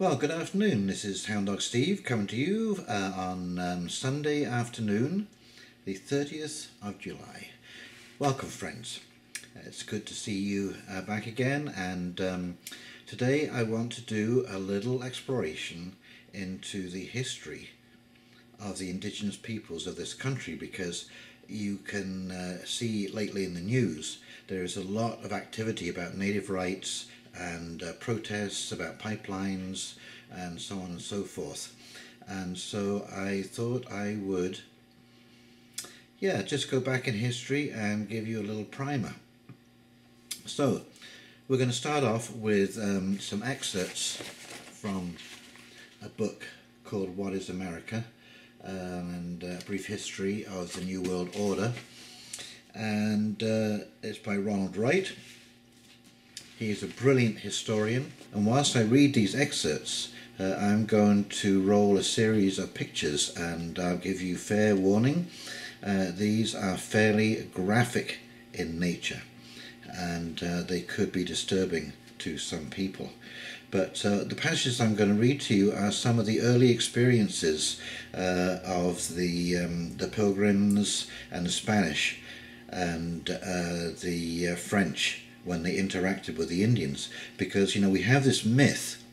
Well, good afternoon. This is Hound Dog Steve coming to you on Sunday afternoon, the 30th of July. Welcome, friends. It's good to see you back again, and today I want to do a little exploration into the history of the indigenous peoples of this country, because you can see lately in the news there is a lot of activity about native rights and protests about pipelines and so on and so forth. And so I thought I would just go back in history and give you a little primer. So we're going to start off with some excerpts from a book called What is America, and a brief history of the New World Order, and it's by Ronald Wright. He is a brilliant historian, and whilst I read these excerpts, I'm going to roll a series of pictures, and I'll give you fair warning. These are fairly graphic in nature, and they could be disturbing to some people. But the passages I'm going to read to you are some of the early experiences of the Pilgrims and the Spanish and the French when they interacted with the Indians, because we have this myth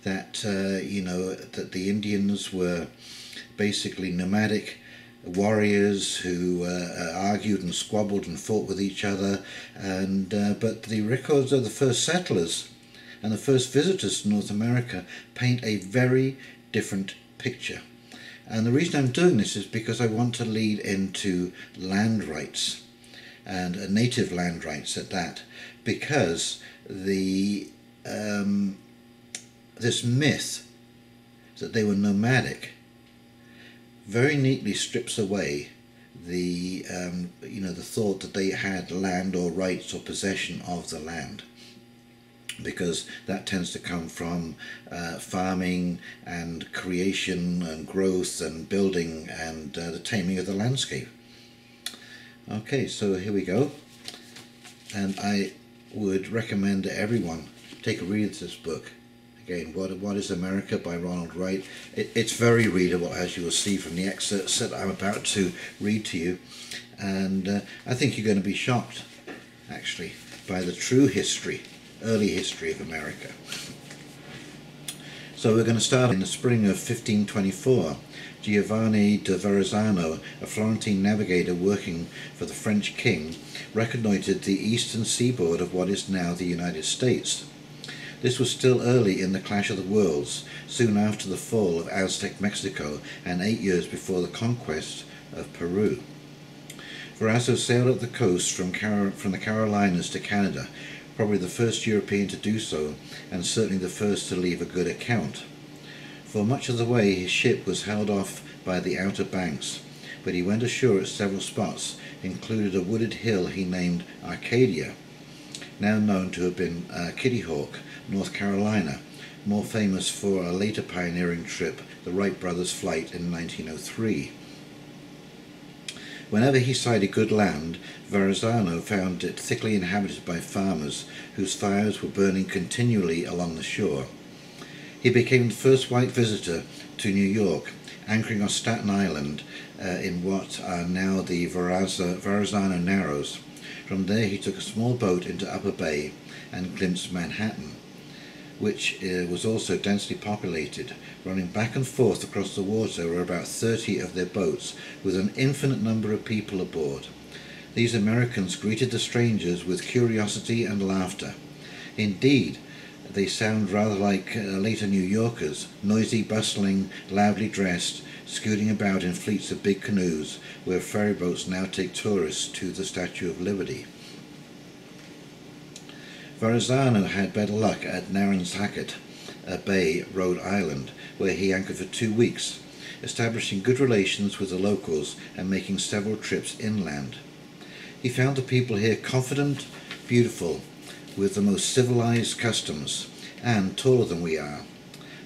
that that the Indians were basically nomadic warriors who argued and squabbled and fought with each other, and but the records of the first settlers and the first visitors to North America paint a very different picture. And the reason I'm doing this is because I want to lead into land rights, and native land rights at that, because the this myth that they were nomadic very neatly strips away the the thought that they had land or rights or possession of the land, because that tends to come from farming and creation and growth and building and the taming of the landscape. Okay, so here we go, and I would recommend that everyone take a read of this book. Again, What is America by Ronald Wright. It's very readable, as you will see from the excerpts that I'm about to read to you, and I think you're going to be shocked, actually, by the true history, early history of America. So we're going to start in the spring of 1524. Giovanni de Verrazzano, a Florentine navigator working for the French king, reconnoitred the eastern seaboard of what is now the United States. This was still early in the clash of the worlds, soon after the fall of Aztec Mexico and 8 years before the conquest of Peru. Verrazzano sailed up the coast from the Carolinas to Canada, probably the first European to do so, and certainly the first to leave a good account. For much of the way his ship was held off by the Outer Banks, but he went ashore at several spots, included a wooded hill he named Arcadia, now known to have been Kitty Hawk, North Carolina, more famous for a later pioneering trip, the Wright brothers' flight in 1903. Whenever he sighted good land, Verrazzano found it thickly inhabited by farmers whose fires were burning continually along the shore. He became the first white visitor to New York, anchoring on Staten Island in what are now the Verrazzano Narrows. From there he took a small boat into Upper Bay and glimpsed Manhattan, which was also densely populated. Running back and forth across the water were about 30 of their boats, with an infinite number of people aboard. These Americans greeted the strangers with curiosity and laughter. Indeed, they sound rather like later New Yorkers, noisy, bustling, loudly dressed, scooting about in fleets of big canoes, where ferry boats now take tourists to the Statue of Liberty. Verrazzano had better luck at Narragansett Bay, Rhode Island, where he anchored for 2 weeks, establishing good relations with the locals and making several trips inland. He found the people here confident, beautiful, with the most civilized customs, and taller than we are.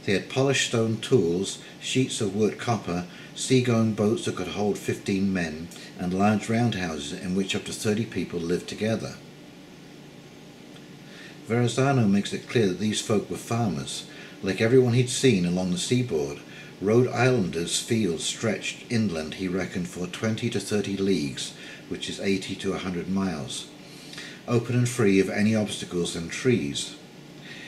They had polished stone tools, sheets of worked copper, seagoing boats that could hold 15 men, and large roundhouses in which up to 30 people lived together. Verrazzano makes it clear that these folk were farmers, Like everyone he'd seen along the seaboard, Rhode Islanders' fields stretched inland, he reckoned, for 20 to 30 leagues, which is 80 to 100 miles, open and free of any obstacles and trees.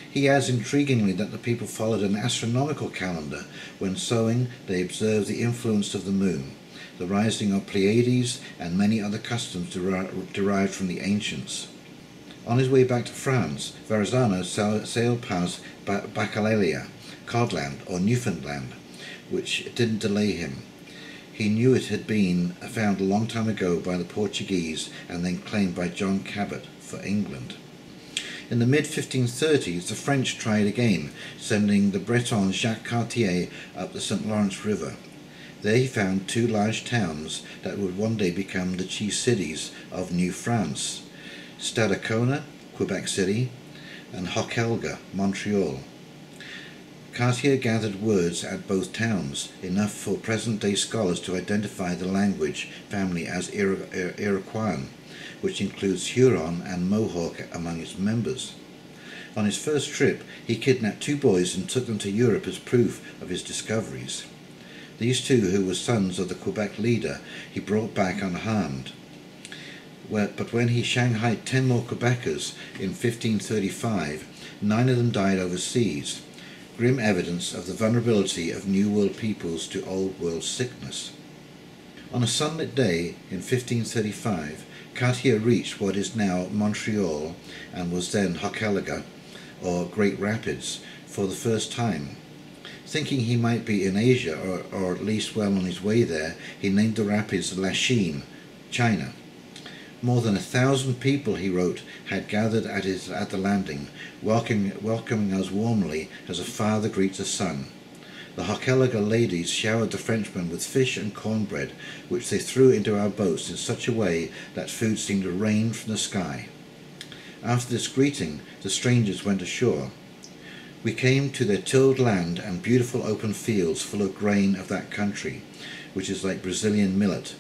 He adds intriguingly that the people followed an astronomical calendar. When sowing, they observed the influence of the moon, the rising of Pleiades, and many other customs derived from the ancients. On his way back to France, Verrazano sailed past Bacalalia, Codland, or Newfoundland, which didn't delay him. He knew it had been found a long time ago by the Portuguese and then claimed by John Cabot for England. In the mid-1530s, the French tried again, sending the Breton Jacques Cartier up the St. Lawrence River. There he found two large towns that would one day become the chief cities of New France: Stadacona, Quebec City, and Hochelaga, Montreal. Cartier gathered words at both towns, enough for present-day scholars to identify the language family as Iroquoian, which includes Huron and Mohawk among its members. On his first trip, he kidnapped two boys and took them to Europe as proof of his discoveries. These two, who were sons of the Quebec leader, he brought back unharmed. But when he shanghaied 10 more Quebecers in 1535, 9 of them died overseas, grim evidence of the vulnerability of New World peoples to Old World sickness. On a sunlit day in 1535, Cartier reached what is now Montreal and was then Hochelaga, or Great Rapids, for the first time. Thinking he might be in Asia, or at least well on his way there, he named the rapids Lachine, China. More than 1,000 people, he wrote, had gathered at the landing, welcoming us warmly as a father greets a son. The Hochelaga ladies showered the Frenchmen with fish and cornbread, which they threw into our boats in such a way that food seemed to rain from the sky. After this greeting, the strangers went ashore. We came to their tilled land and beautiful open fields full of grain of that country, which is like Brazilian millet,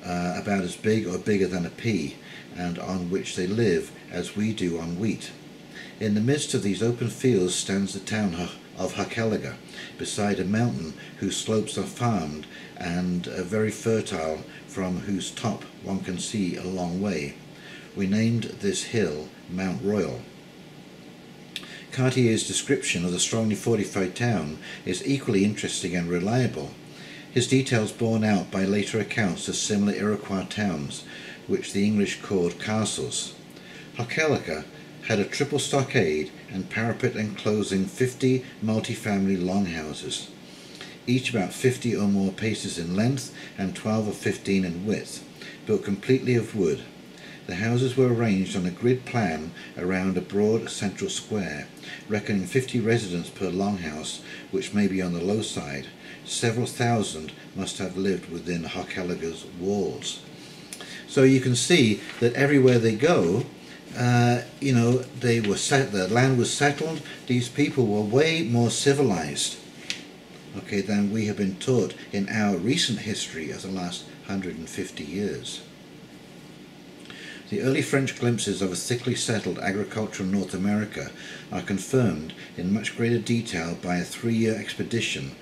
about as big or bigger than a pea, and on which they live as we do on wheat. In the midst of these open fields stands the town of Hochelaga, beside a mountain whose slopes are farmed and very fertile, from whose top one can see a long way. We named this hill Mount Royal. Cartier's description of the strongly fortified town is equally interesting and reliable, his details borne out by later accounts of similar Iroquois towns, which the English called castles. Hochelaga had a triple stockade and parapet enclosing 50 multi-family longhouses, each about 50 or more paces in length and 12 or 15 in width, built completely of wood. The houses were arranged on a grid plan around a broad central square, reckoning 50 residents per longhouse, which may be on the low side. Several thousand must have lived within Hochelaga's walls. So you can see that everywhere they go, they were the land was settled. These people were way more civilized, than we have been taught in our recent history of the last 150 years. The early French glimpses of a thickly settled agricultural North America are confirmed in much greater detail by a 3-year expedition,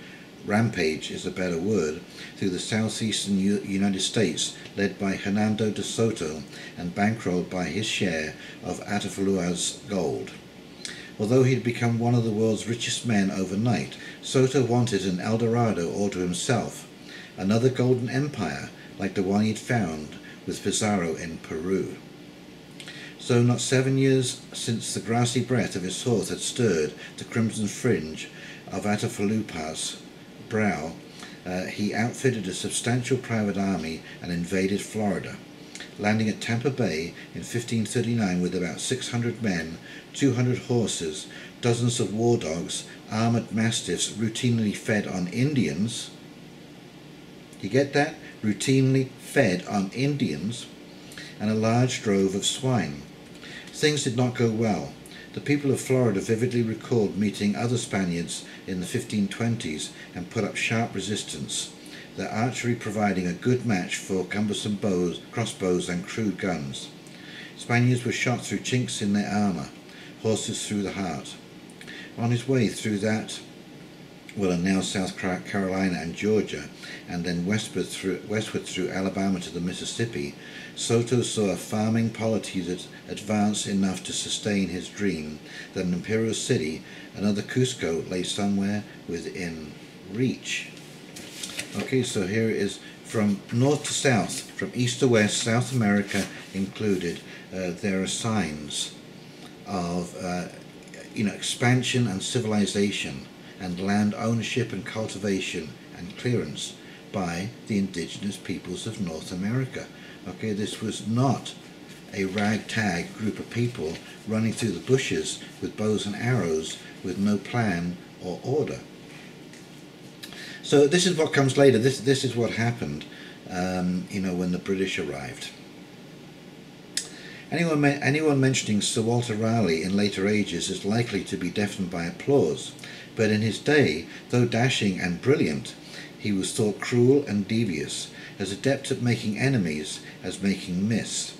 rampage is a better word, through the southeastern United States, led by Hernando de Soto and bankrolled by his share of Atafalua's gold. Although he had become one of the world's richest men overnight, Soto wanted an El Dorado all to himself, another golden empire like the one he'd found with Pizarro in Peru. So not 7 years since the grassy breath of his horse had stirred the crimson fringe of Atafalupa's brow, he outfitted a substantial private army and invaded Florida, landing at Tampa Bay in 1539 with about 600 men, 200 horses, dozens of war dogs, armored mastiffs routinely fed on Indians. You get that? Routinely fed on Indians, and a large drove of swine. Things did not go well. The people of Florida vividly recalled meeting other Spaniards in the 1520s and put up sharp resistance, their archery providing a good match for cumbersome crossbows and crude guns. Spaniards were shot through chinks in their armour, horses through the heart. On his way through that, well, and now South Carolina and Georgia, and then westward through Alabama to the Mississippi, Soto saw a farming polity that advanced enough to sustain his dream that an imperial city, another Cusco, lay somewhere within reach. Okay, so here it is from north to south, from east to west, South America included. There are signs of expansion and civilization, and land ownership and cultivation and clearance by the indigenous peoples of North America. Okay, this was not a ragtag group of people running through the bushes with bows and arrows with no plan or order. So this is what comes later. This is what happened, when the British arrived. Anyone mentioning Sir Walter Raleigh in later ages is likely to be deafened by applause, but in his day, though dashing and brilliant, he was thought cruel and devious, as adept at making enemies as making myths.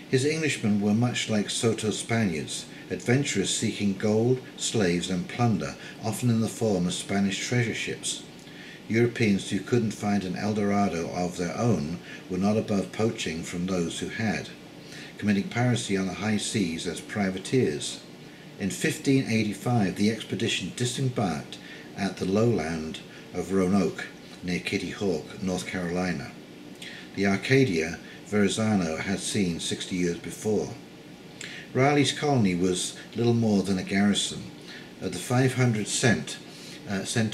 His Englishmen were much like Soto's Spaniards, adventurers seeking gold, slaves and plunder, often in the form of Spanish treasure ships. Europeans who couldn't find an El Dorado of their own were not above poaching from those who had, committing piracy on the high seas as privateers. In 1585 the expedition disembarked at the lowland of Roanoke, near Kitty Hawk, North Carolina. The Arcadia Verrazano had seen 60 years before. Raleigh's colony was little more than a garrison. Of the 500 sent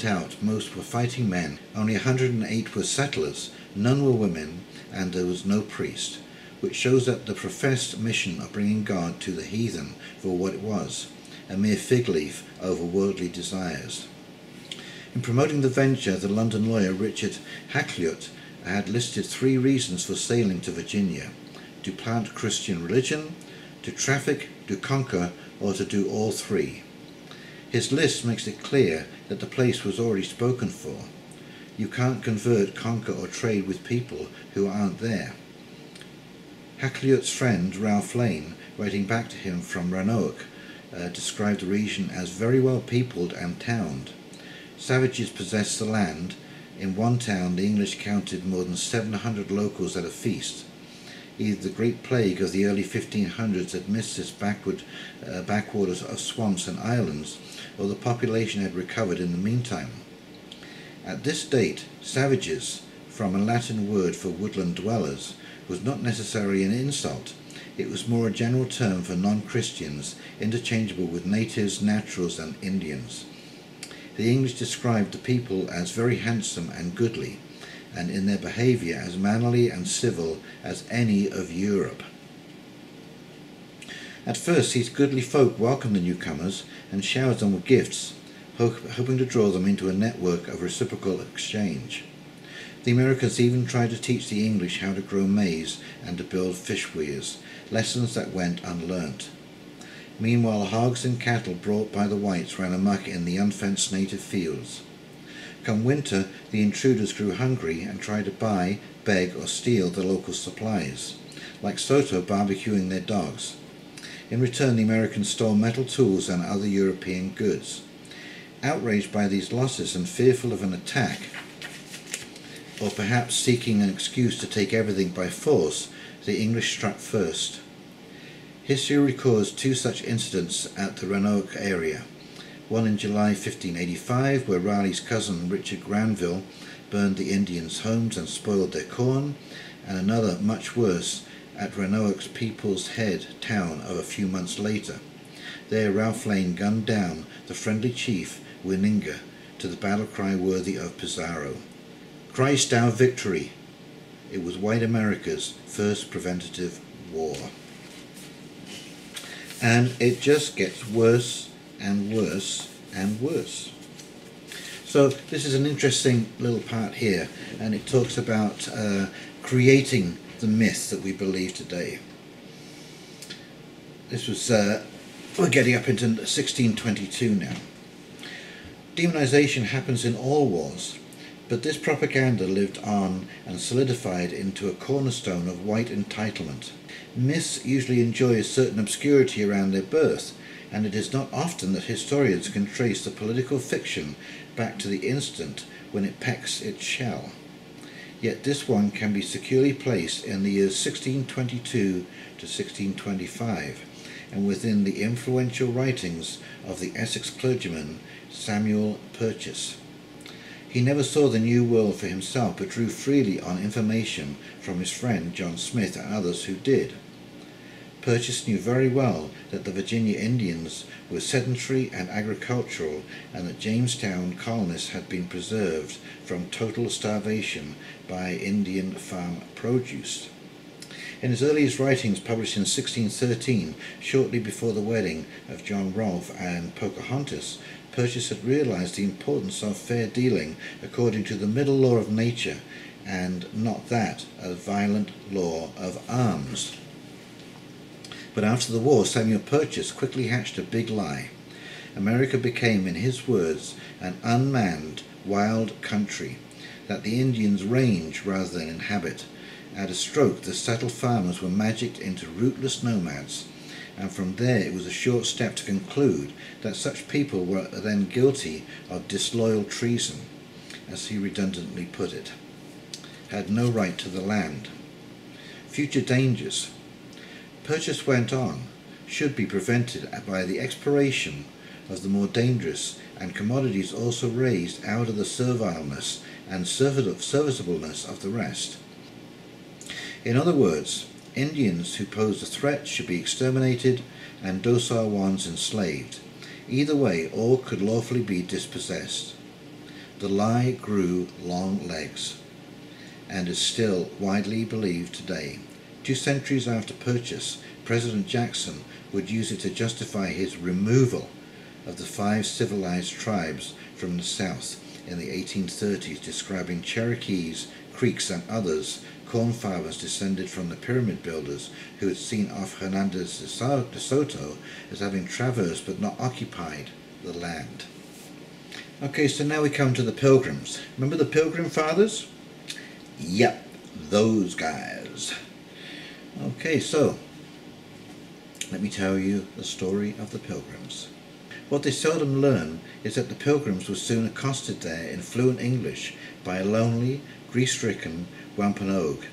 out, most were fighting men, only 108 were settlers, none were women, and there was no priest, which shows that the professed mission of bringing God to the heathen for what it was, a mere fig leaf over worldly desires. In promoting the venture, the London lawyer Richard Hakluyt had listed 3 reasons for sailing to Virginia: to plant Christian religion, to traffic, to conquer, or to do all 3. His list makes it clear that the place was already spoken for. You can't convert, conquer, or trade with people who aren't there. Hakluyt's friend Ralph Lane, writing back to him from Roanoke, described the region as very well peopled and towned. Savages possessed the land. In one town the English counted more than 700 locals at a feast. Either the Great Plague of the early 1500s had missed its backwaters of swamps and islands, or the population had recovered in the meantime. At this date, savages, from a Latin word for woodland dwellers, was not necessarily an insult. It was more a general term for non-Christians, interchangeable with natives, naturals and Indians. The English described the people as very handsome and goodly, and in their behaviour as mannerly and civil as any of Europe. At first these goodly folk welcomed the newcomers and showered them with gifts, hoping to draw them into a network of reciprocal exchange. The Americans even tried to teach the English how to grow maize and to build fish weirs, lessons that went unlearnt. Meanwhile, hogs and cattle brought by the whites ran amok in the unfenced native fields. Come winter, the intruders grew hungry and tried to buy, beg or steal the local supplies, like Soto barbecuing their dogs. In return, the Americans stole metal tools and other European goods. Outraged by these losses and fearful of an attack, or perhaps seeking an excuse to take everything by force, the English struck first. History records 2 such incidents at the Roanoke area. One in July 1585, where Raleigh's cousin Richard Granville burned the Indians' homes and spoiled their corn, and another, much worse, at Roanoke's People's Head town of a few months later. There Ralph Lane gunned down the friendly chief Wininga to the battle cry worthy of Pizarro. "Christ our victory!" It was white America's first preventative war. And it just gets worse and worse and worse. So this is an interesting little part here, and it talks about creating the myth that we believe today. This was, we're getting up into 1622 now. Demonization happens in all wars, but this propaganda lived on and solidified into a cornerstone of white entitlement. Myths usually enjoy a certain obscurity around their birth, and it is not often that historians can trace the political fiction back to the instant when it pecks its shell. Yet this one can be securely placed in the years 1622 to 1625, and within the influential writings of the Essex clergyman Samuel Purchas. He never saw the New World for himself, but drew freely on information from his friend John Smith and others who did. Purchas knew very well that the Virginia Indians were sedentary and agricultural, and that Jamestown colonists had been preserved from total starvation by Indian farm produce. In his earliest writings, published in 1613, shortly before the wedding of John Rolfe and Pocahontas, Purchas had realized the importance of fair dealing according to the middle law of nature, and not that of violent law of arms. But after the war, Samuel Purchas quickly hatched a big lie. America became, in his words, an unmanned, wild country, that the Indians range rather than inhabit. At a stroke, the settled farmers were magicked into rootless nomads, and from there it was a short step to conclude that such people were then guilty of disloyal treason, as he redundantly put it, had no right to the land. Future dangers, Purchas went on, should be prevented by the exploration of the more dangerous, and commodities also raised out of the servileness and serviceableness of the rest. In other words, Indians who posed a threat should be exterminated and docile ones enslaved. Either way, all could lawfully be dispossessed. The lie grew long legs, and is still widely believed today. 2 centuries after Purchas, President Jackson would use it to justify his removal of the 5 civilized tribes from the South in the 1830s, describing Cherokees, Creeks and others, corn farmers descended from the pyramid builders who had seen off Hernandez de Soto as having traversed but not occupied the land. Okay, so now we come to the Pilgrims. Remember the Pilgrim Fathers? Yep, those guys. Okay, so let me tell you the story of the Pilgrims. What they seldom learn is that the Pilgrims were soon accosted there in fluent English by a lonely, grief-stricken Wampanoag,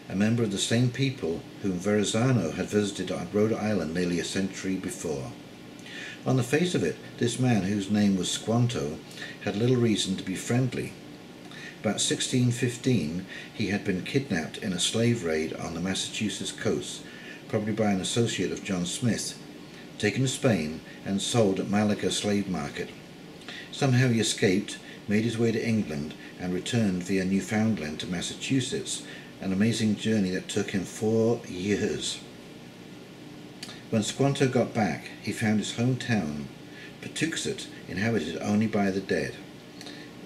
a member of the same people whom Verrazano had visited on Rhode Island nearly a century before. On the face of it, this man, whose name was Squanto, had little reason to be friendly. About 1615, he had been kidnapped in a slave raid on the Massachusetts coast, probably by an associate of John Smith, taken to Spain and sold at Malaga slave market. Somehow he escaped, made his way to England, and returned via Newfoundland to Massachusetts, an amazing journey that took him 4 years. When Squanto got back, he found his hometown, Patuxet, inhabited only by the dead,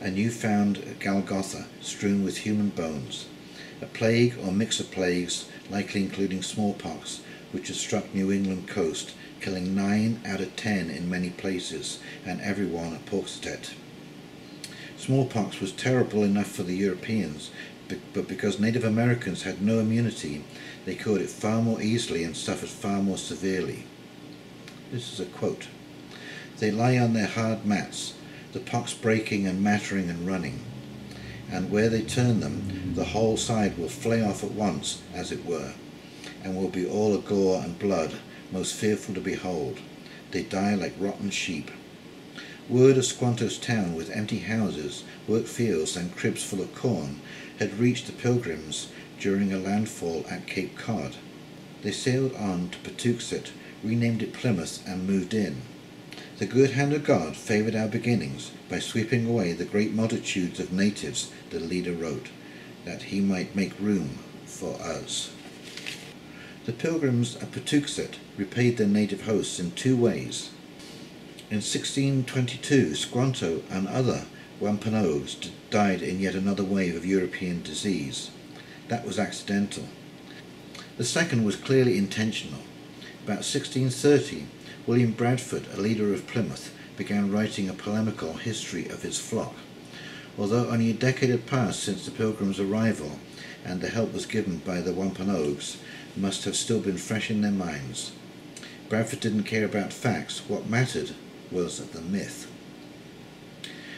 a newfound Golgotha strewn with human bones, a plague or mix of plagues, likely including smallpox, which had struck New England coast, killing 9 out of 10 in many places, and everyone at Patuxet. Smallpox was terrible enough for the Europeans, but because Native Americans had no immunity, they caught it far more easily and suffered far more severely. This is a quote. They lie on their hard mats, the pox breaking and mattering and running, and where they turn them, the whole side will flay off at once, as it were, and will be all a gore and blood, most fearful to behold. They die like rotten sheep. Word of Squanto's town, with empty houses, work fields, and cribs full of corn, had reached the Pilgrims during a landfall at Cape Cod. They sailed on to Patuxet, renamed it Plymouth, and moved in. The good hand of God favoured our beginnings by sweeping away the great multitudes of natives, the leader wrote, that he might make room for us. The Pilgrims of Patuxet repaid their native hosts in 2 ways. In 1622, Squanto and other Wampanoags died in yet another wave of European disease. That was accidental. The second was clearly intentional. About 1630, William Bradford, a leader of Plymouth, began writing a polemical history of his flock. Although only a decade had passed since the Pilgrims' arrival, and the help was given by the Wampanoags, must have still been fresh in their minds. Bradford didn't care about facts. What mattered was the myth.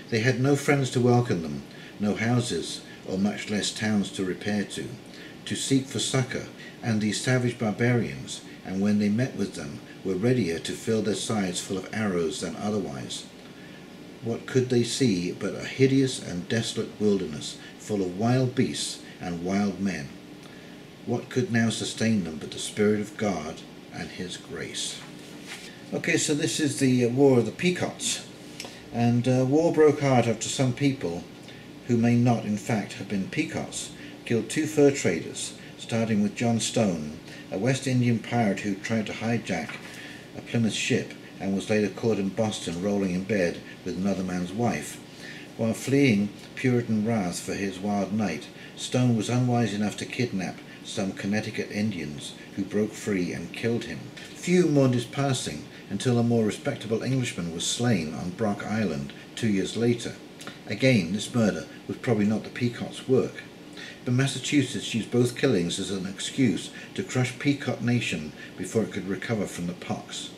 They had no friends to welcome them, no houses, or much less towns to repair to seek for succour, and these savage barbarians, and when they met with them, were readier to fill their sides full of arrows than otherwise. What could they see but a hideous and desolate wilderness, full of wild beasts and wild men? What could now sustain them but the Spirit of God and His grace? Okay, so this is the War of the Pequots, and war broke out after some people, who may not in fact have been Pequots, killed 2 fur traders, starting with John Stone, a West Indian pirate who tried to hijack a Plymouth ship and was later caught in Boston rolling in bed with another man's wife. While fleeing Puritan wrath for his wild night, Stone was unwise enough to kidnap some Connecticut Indians, who broke free and killed him. Few mourned his passing until a more respectable Englishman was slain on Brock Island 2 years later. Again, this murder was probably not the Pequot's work, but Massachusetts used both killings as an excuse to crush Pequot Nation before it could recover from the pox.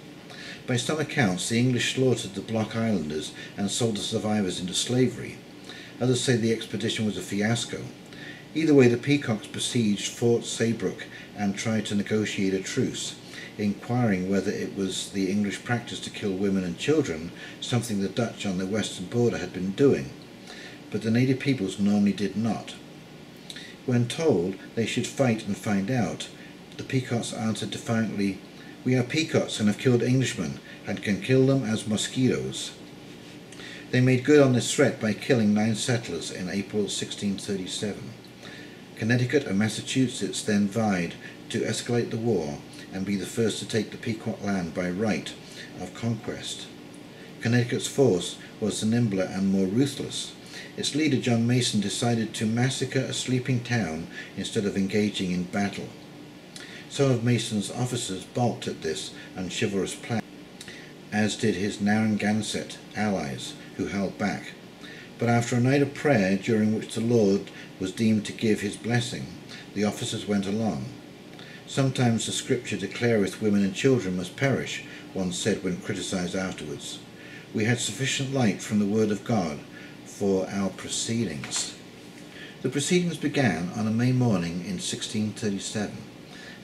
By some accounts, the English slaughtered the Block Islanders and sold the survivors into slavery. Others say the expedition was a fiasco. Either way, the Pequots besieged Fort Saybrook and tried to negotiate a truce, inquiring whether it was the English practice to kill women and children, something the Dutch on the western border had been doing, but the native peoples normally did not. When told they should fight and find out, the Pequots answered defiantly, "We are Pequots and have killed Englishmen, and can kill them as mosquitoes." They made good on this threat by killing 9 settlers in April 1637. Connecticut and Massachusetts then vied to escalate the war and be the first to take the Pequot land by right of conquest. Connecticut's force was the nimbler and more ruthless. Its leader, John Mason, decided to massacre a sleeping town instead of engaging in battle. Some of Mason's officers balked at this unchivalrous plan, as did his Narragansett allies, who held back. But after a night of prayer, during which the Lord was deemed to give his blessing, the officers went along. "Sometimes the Scripture declareth women and children must perish," one said when criticized afterwards. "We had sufficient light from the Word of God for our proceedings." The proceedings began on a May morning in 1637,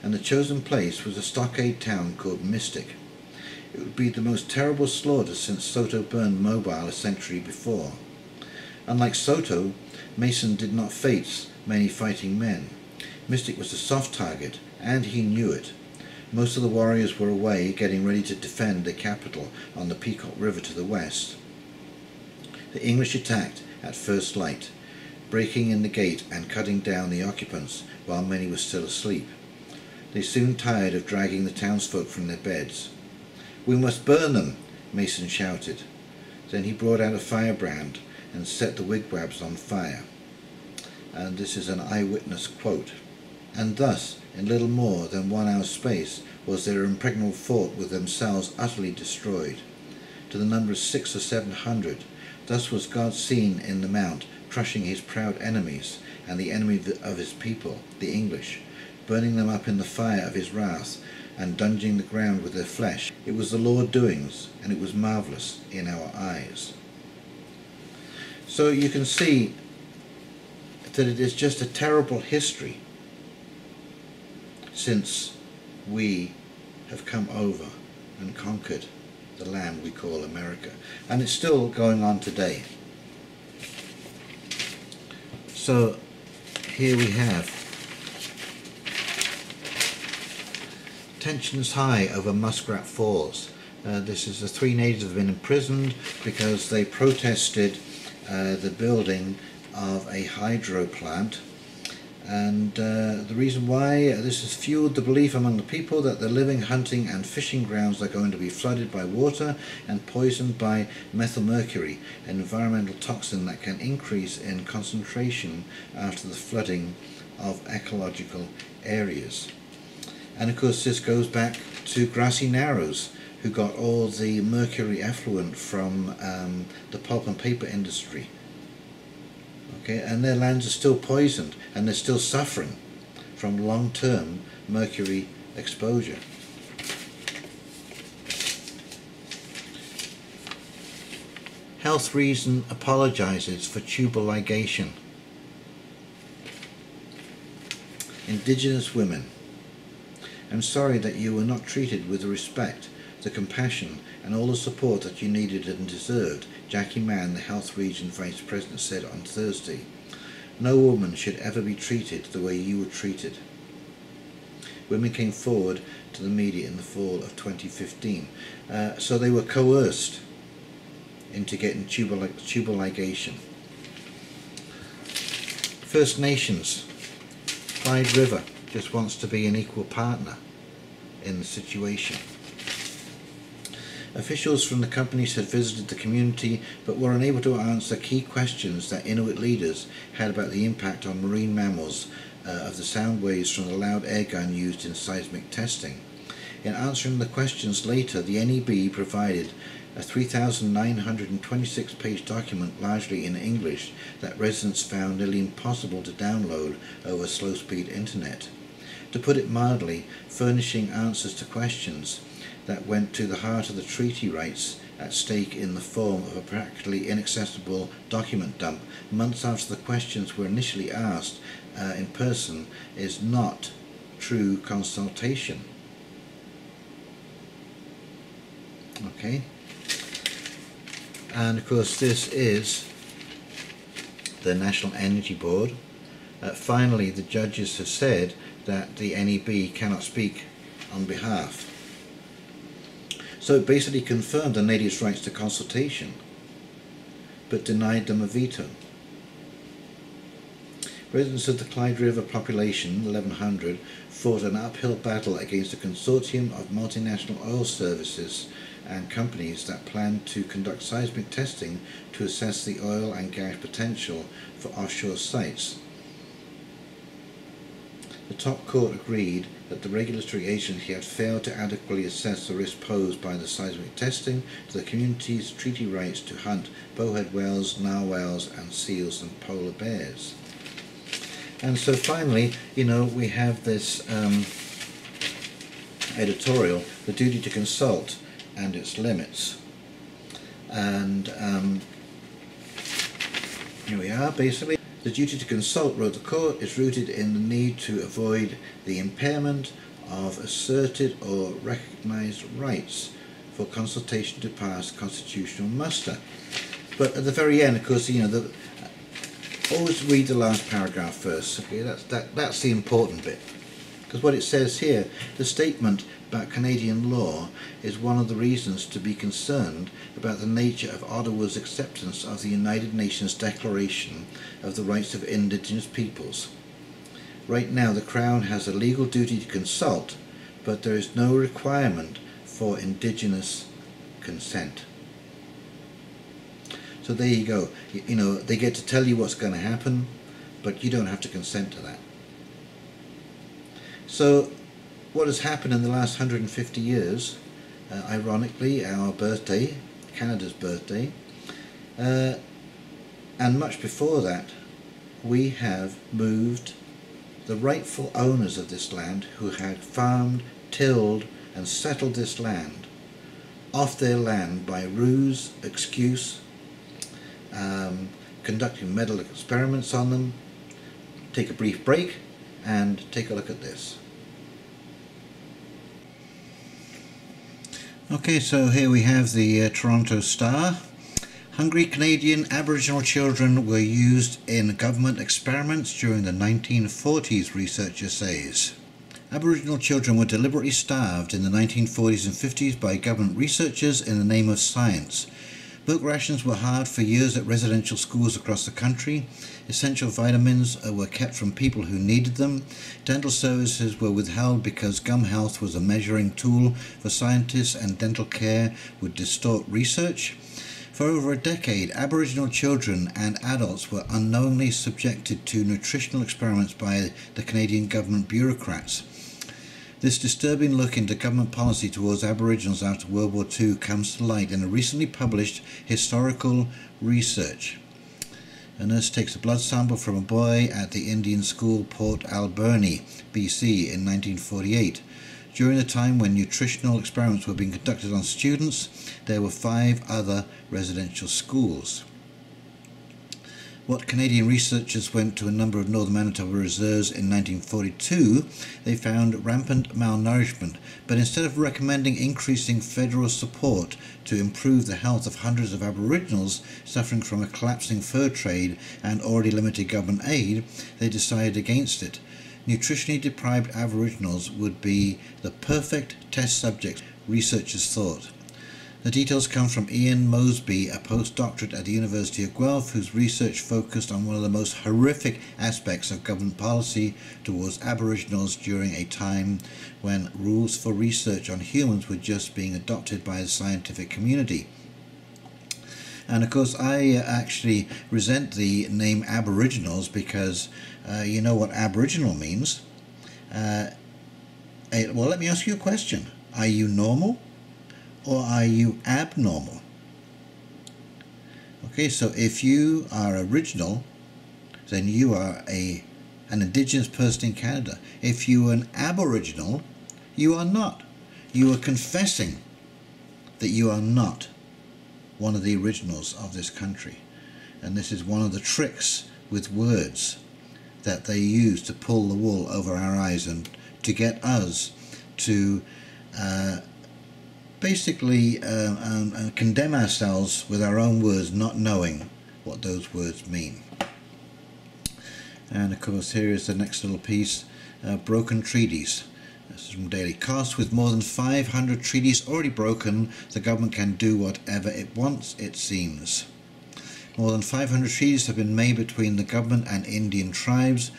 and the chosen place was a stockade town called Mystic. It would be the most terrible slaughter since Soto burned Mobile a century before. Unlike Soto, Mason did not face many fighting men. Mystic was a soft target, and he knew it. Most of the warriors were away, getting ready to defend the capital on the Pequot River to the west. The English attacked at first light, breaking in the gate and cutting down the occupants while many were still asleep. They soon tired of dragging the townsfolk from their beds. "We must burn them," Mason shouted. Then he brought out a firebrand and set the wigwams on fire. And this is an eyewitness quote. "And thus, in little more than 1 hour's space, was their impregnable fort with themselves utterly destroyed, to the number of 600 or 700. Thus was God seen in the mount, crushing his proud enemies, and the enemy of his people, the English, burning them up in the fire of his wrath, and dunging the ground with their flesh. It was the Lord's doings, and it was marvellous in our eyes." So you can see that it is just a terrible history since we have come over and conquered the land we call America, and it's still going on today. So here we have tensions high over Muskrat Falls. This is the 3 natives have been imprisoned because they protested the building of a hydro plant, and the reason why this has fueled the belief among the people that the living, hunting and fishing grounds are going to be flooded by water and poisoned by methylmercury, an environmental toxin that can increase in concentration after the flooding of ecological areas. And of course this goes back to Grassy Narrows, who got all the mercury effluent from the pulp and paper industry. Okay, and their lands are still poisoned, and they're still suffering from long-term mercury exposure. Health reason apologises for tubal ligation. Indigenous women. I'm sorry that you were not treated with the respect, the compassion and all the support that you needed and deserved, Jackie Mann, the Health Region Vice President, said on Thursday. No woman should ever be treated the way you were treated. Women came forward to the media in the fall of 2015. So they were coerced into getting tubal ligation. First Nations. Clyde River just wants to be an equal partner in the situation. Officials from the companies had visited the community but were unable to answer key questions that Inuit leaders had about the impact on marine mammals of the sound waves from the loud air gun used in seismic testing. In answering the questions later, the NEB provided a 3,926-page document, largely in English, that residents found nearly impossible to download over slow-speed internet. To put it mildly, furnishing answers to questions that went to the heart of the treaty rights at stake in the form of a practically inaccessible document dump months after the questions were initially asked in person is not true consultation. Okay, and of course this is the National Energy Board. Finally, the judges have said that the NEB cannot speak on behalf. So it basically confirmed the natives' rights to consultation, but denied them a veto. Residents of the Clyde River population, 1,100, fought an uphill battle against a consortium of multinational oil services and companies that planned to conduct seismic testing to assess the oil and gas potential for offshore sites. The top court agreed that the regulatory agency had failed to adequately assess the risk posed by the seismic testing to the community's treaty rights to hunt bowhead whales, narwhals and seals and polar bears. And so finally, we have this editorial, The Duty to Consult and Its Limits. And here we are, basically. The duty to consult, wrote the court, is rooted in the need to avoid the impairment of asserted or recognised rights for consultation to pass constitutional muster. But at the very end, of course, always read the last paragraph first. Okay, that's the important bit. Because what it says here, the statement about Canadian law is one of the reasons to be concerned about the nature of Ottawa's acceptance of the United Nations Declaration of the Rights of Indigenous Peoples. Right now the Crown has a legal duty to consult, but there is no requirement for Indigenous consent. So there you go. They get to tell you what's going to happen, but you don't have to consent to that. So what has happened in the last 150 years, ironically our birthday, Canada's birthday, and much before that, we have moved the rightful owners of this land who had farmed, tilled and settled this land off their land by ruse, excuse, conducting medical experiments on them. Take a brief break and take a look at this. Okay, so here we have the Toronto Star. Hungry Canadian Aboriginal children were used in government experiments during the 1940s, researcher says. Aboriginal children were deliberately starved in the 1940s and 50s by government researchers in the name of science. Milk rations were hard for years at residential schools across the country. Essential vitamins were kept from people who needed them. Dental services were withheld because gum health was a measuring tool for scientists and dental care would distort research. For over a decade, Aboriginal children and adults were unknowingly subjected to nutritional experiments by the Canadian government bureaucrats. This disturbing look into government policy towards Aboriginals after World War II comes to light in a recently published historical research. A nurse takes a blood sample from a boy at the Indian school Port Alberni, BC in 1948. During the time when nutritional experiments were being conducted on students, there were 5 other residential schools. What Canadian researchers went to a number of northern Manitoba reserves in 1942, they found rampant malnourishment, but instead of recommending increasing federal support to improve the health of hundreds of Aboriginals suffering from a collapsing fur trade and already limited government aid, they decided against it. Nutritionally deprived Aboriginals would be the perfect test subjects, researchers thought. The details come from Ian Mosby, a postdoctorate at the University of Guelph, whose research focused on one of the most horrific aspects of government policy towards Aboriginals during a time when rules for research on humans were just being adopted by the scientific community. And of course I actually resent the name Aboriginals because you know what Aboriginal means. Well, let me ask you a question. Are you normal? Or are you abnormal? Okay, so if you are original, then you are an Indigenous person in Canada. If you are an Aboriginal, you are not. You are confessing that you are not one of the originals of this country. And this is one of the tricks with words that they use to pull the wool over our eyes and to get us to basically condemn ourselves with our own words, not knowing what those words mean. And of course here is the next little piece, broken treaties. This is from Daily Cost. With more than 500 treaties already broken, the government can do whatever it wants, it seems. More than 500 treaties have been made between the government and Indian tribes,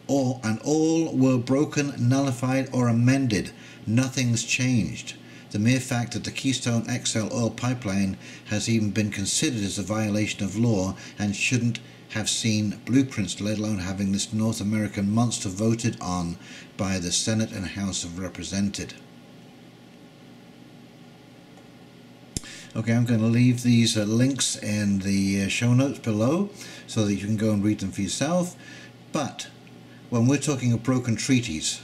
and all were broken, nullified or amended. Nothing's changed. The mere fact that the Keystone XL oil pipeline has even been considered as a violation of law and shouldn't have seen blueprints, let alone having this North American monster voted on by the Senate and House of Representatives. Okay, I'm going to leave these links in the show notes below so that you can go and read them for yourself. But when we're talking of broken treaties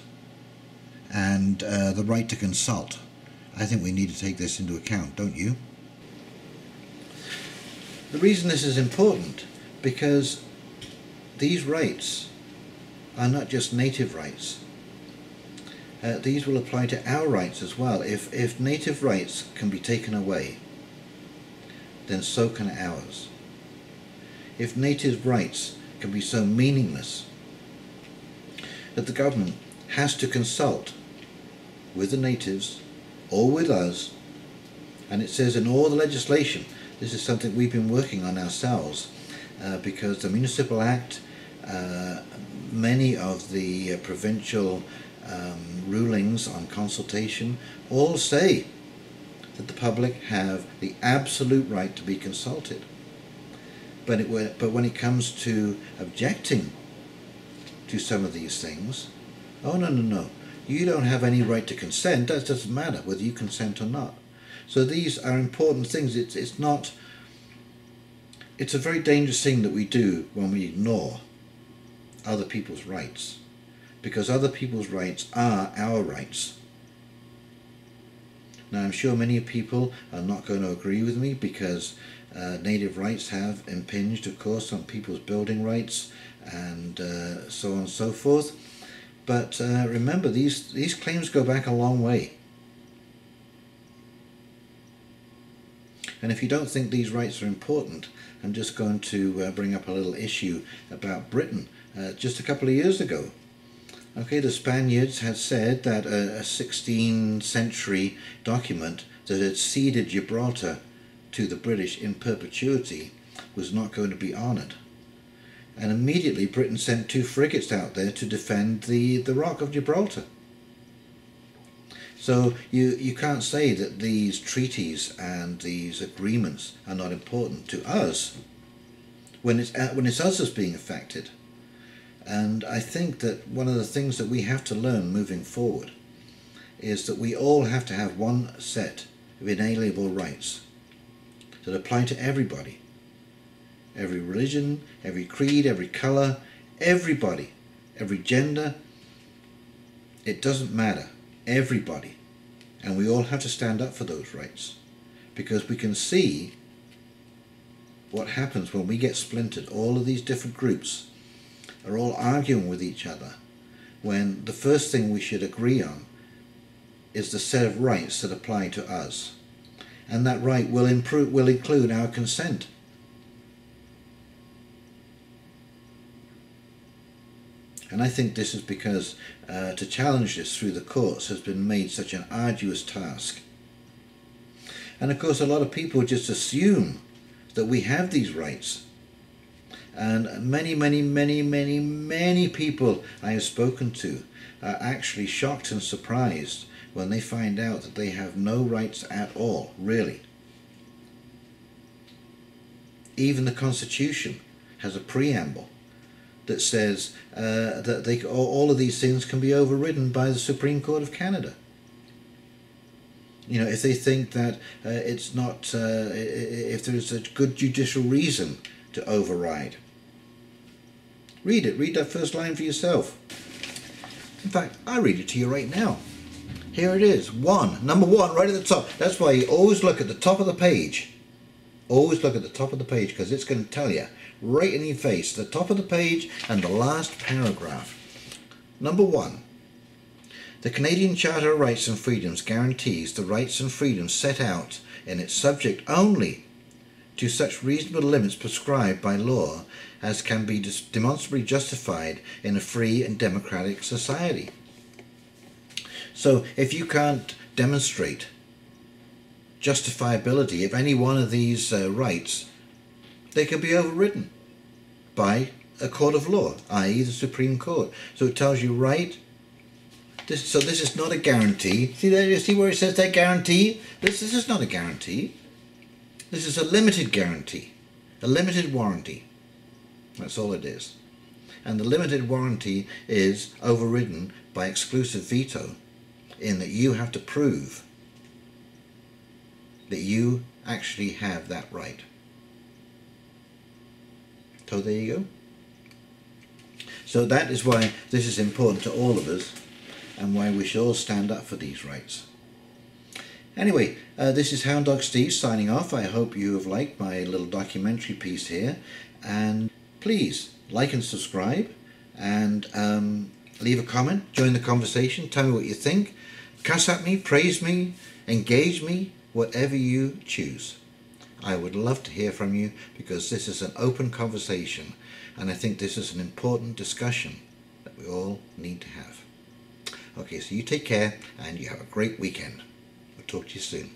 and the right to consult, I think we need to take this into account, don't you? The reason this is important, because these rights are not just native rights. These will apply to our rights as well. If native rights can be taken away, then so can ours. If native rights can be so meaningless that the government has to consult with the natives or with us, and it says in all the legislation, this is something we've been working on ourselves, because the Municipal Act, many of the provincial rulings on consultation all say that the public have the absolute right to be consulted. But when it comes to objecting to some of these things, oh no, you don't have any right to consent. That doesn't matter whether you consent or not. So these are important things. It's a very dangerous thing that we do when we ignore other people's rights, because other people's rights are our rights. Now I'm sure many people are not going to agree with me, because native rights have impinged, of course, on people's building rights and so on and so forth. But remember, these claims go back a long way. And if you don't think these rights are important, I'm just going to bring up a little issue about Britain. Just a couple of years ago, okay, the Spaniards had said that a 16th century document that had ceded Gibraltar to the British in perpetuity was not going to be honoured. And immediately Britain sent 2 frigates out there to defend the Rock of Gibraltar. So you can't say that these treaties and these agreements are not important to us when it's us that's being affected. And I think that one of the things that we have to learn moving forward is that we all have to have one set of inalienable rights that apply to everybody. Every religion, every creed, every colour, everybody, every gender. It doesn't matter. everybody, and we all have to stand up for those rights, because we can see what happens when we get splintered. All of these different groups are all arguing with each other, when the first thing we should agree on is the set of rights that apply to us, and that right will include our consent. And I think this is because to challenge this through the courts has been made such an arduous task. And of course a lot of people just assume that we have these rights. And many people I have spoken to are actually shocked and surprised when they find out that they have no rights at all, really. Even the Constitution has a preamble that says that all of these things can be overridden by the Supreme Court of Canada. You know, if they think that it's not, if there's a good judicial reason to override. Read it. Read that first line for yourself. In fact, I'll read it to you right now. Here it is. Number one, right at the top. That's why you always look at the top of the page. Always look at the top of the page, because it's going to tell you right in your face, the top of the page and the last paragraph. Number one, the Canadian Charter of Rights and Freedoms guarantees the rights and freedoms set out in it, subject only to such reasonable limits prescribed by law as can be demonstrably justified in a free and democratic society. So if you can't demonstrate justifiability of any one of these rights, they can be overridden by a court of law, i.e. the Supreme Court. So it tells you, right, so this is not a guarantee. See there, you see where it says that guarantee? This is not a guarantee. This is a limited guarantee, a limited warranty. That's all it is. And the limited warranty is overridden by exclusive veto, in that you have to prove that you actually have that right. So there you go. So that is why this is important to all of us, and why we should all stand up for these rights. Anyway, this is Hound Dog Steve signing off. I hope you have liked my little documentary piece here, and please like and subscribe, and leave a comment, join the conversation, tell me what you think, cuss at me, praise me, engage me, whatever you choose. I would love to hear from you, because this is an open conversation, and I think this is an important discussion that we all need to have. Okay, so you take care, and you have a great weekend. I'll talk to you soon.